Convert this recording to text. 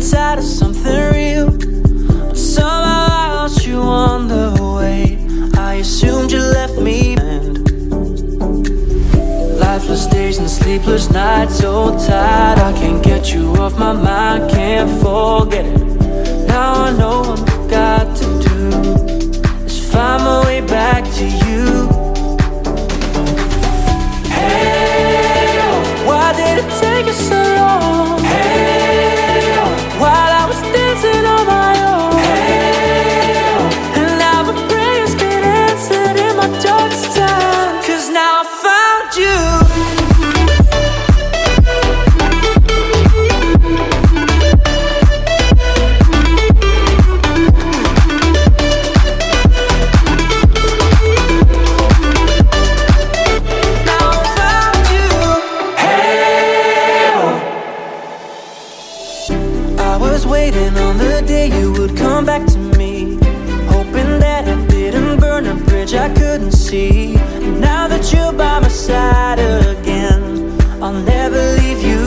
tired of something real, but somehow I lost you on the way. I assumed you left me behind. Lifeless days and sleepless nights, so tired I can't get you off my mind, can't forget it. Now I know what I've got to do is find my way back to you. Hey, why did it take us so long? Hey, while I was dancing on my own. Hey, and now my prayers get answered in my darkest time, 'cause now I found you. Waiting on the day you would come back to me, hoping that I didn't burn a bridge I couldn't see. Now that you're by my side again, I'll never leave you